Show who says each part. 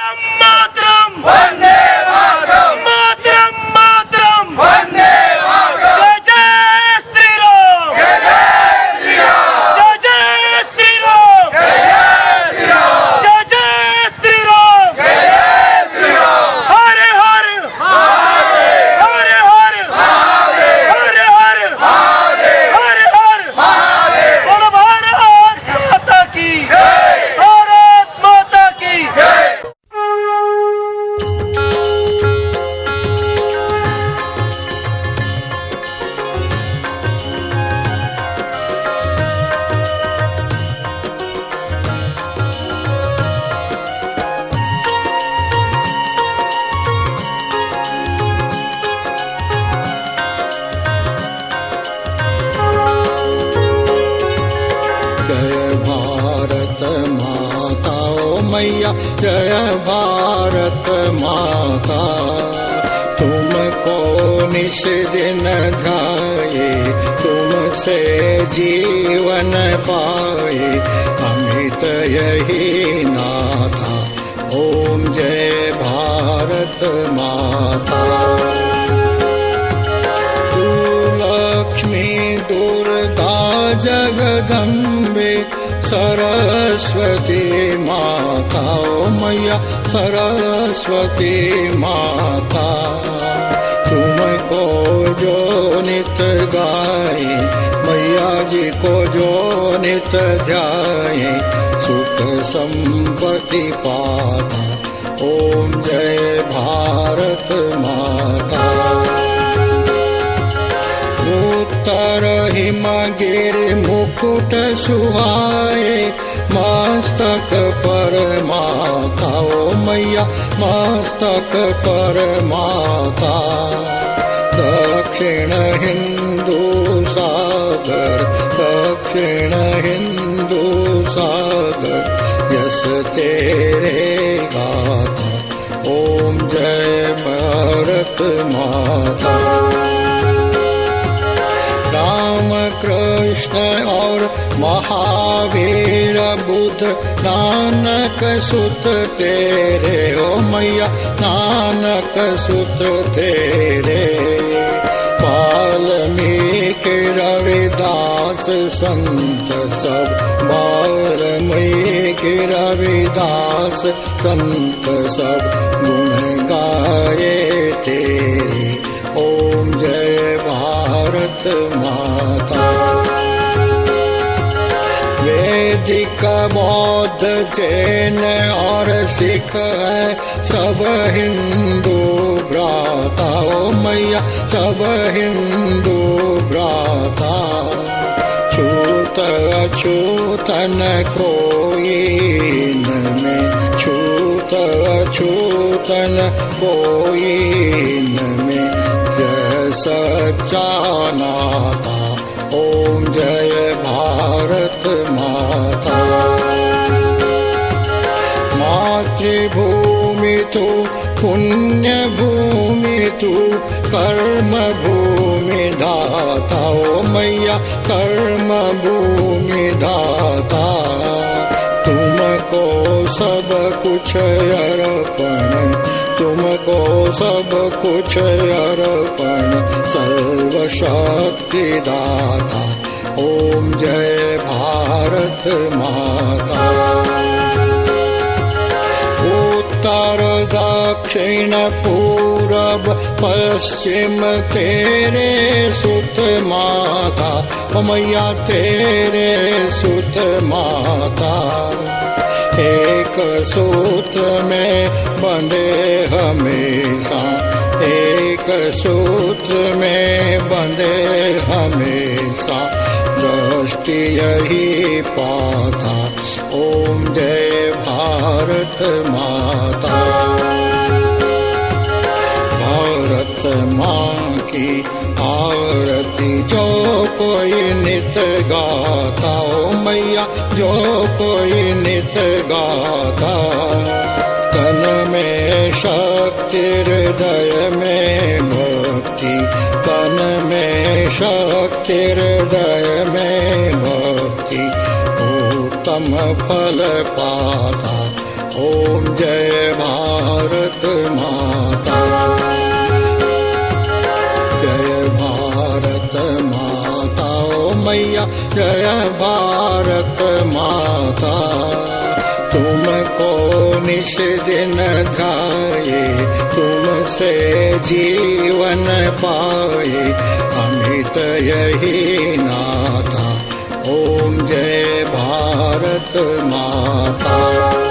Speaker 1: मातरम
Speaker 2: वंदे मातरम
Speaker 1: मातरम मातरम
Speaker 2: वंदे मातरम
Speaker 1: जय श्री राम
Speaker 2: जय श्री राम
Speaker 1: जय श्री राम
Speaker 2: जय श्री राम
Speaker 1: जय श्री राम
Speaker 2: जय श्री राम
Speaker 1: हर हर
Speaker 2: महादेव
Speaker 1: हर हर
Speaker 2: महादेव
Speaker 1: हर हर
Speaker 2: महादेव
Speaker 1: हर हर
Speaker 2: महादेव
Speaker 1: बोलो भारत माता की
Speaker 2: जय
Speaker 1: भारत माता की
Speaker 2: जय
Speaker 3: जय भारत माता ओ मैया जय भारत माता तुमको निश दिन ध्याये तुमसे जीवन पाए अमित यही नाथा ओम जय भारत माता तू लक्ष्मी दुर्गा जगदम्बे सरस्वती माता ओ मैया सरस्वती माता तुमको जो नित गाए मैया जी को जो नित ध्याए सुख संपत्ति पाता ओम जय भारत माता उत्तर हिमगिरि मुकुट सुहाए मस्तक पर माता ओ मैया मस्तक पर माता दक्षिण हिंदू सागर दक्षिण हिंदू सागर यस तेरे गाथा ओम जय भारत माता राम कृष्ण और महावीर बुद्ध नानक सुत तेरे ओ मैया नानक सुत तेरे वाल्मीकि रविदास संत सब वाल्मीकि रविदास संत सब गुण गाए तेरे ओम जय भारत माता वैदिक बौद्ध जैन और सिख है सब हिंदू भ्राता ओ मैया सब हिंदू भ्राता छूत अछूत न कोई इनमें छूत अछूत न कोई इनमें जय सच्चा नाथा ओम जय भारत माता मातृभूमि तु पुण्य भूमि तु कर्म भूमि धाता ओ मैया कर्म भूमि धाता तुमको सब कुछ अर्पण तुमको सब कुछ अर्पण सर्वशक्ति दाता ओम जय भारत माता उत्तर दक्षिण पूरब पश्चिम तेरे सुत माता ओ मैया तेरे सुत माता एक सूत्र में बंधे हमेशा एक सूत्र में बंधे हमेशा दृष्टि यही पाता ओम जय भारत माता भारत माँ की आरती जो कोई नित गाता ओ मैया जो कोई नित गाता तन में शक्ति हृदय में भक्ति तन में शक्ति हृदय में भक्ति उत्तम फल पाता ओम जय भारत माता, जय भारत माता। ओ मैया जय भारत माता, तुमको निश दिन ध्याये, तुमसे जीवन पाए, अमित यही नाता। ओम जय भारत माता।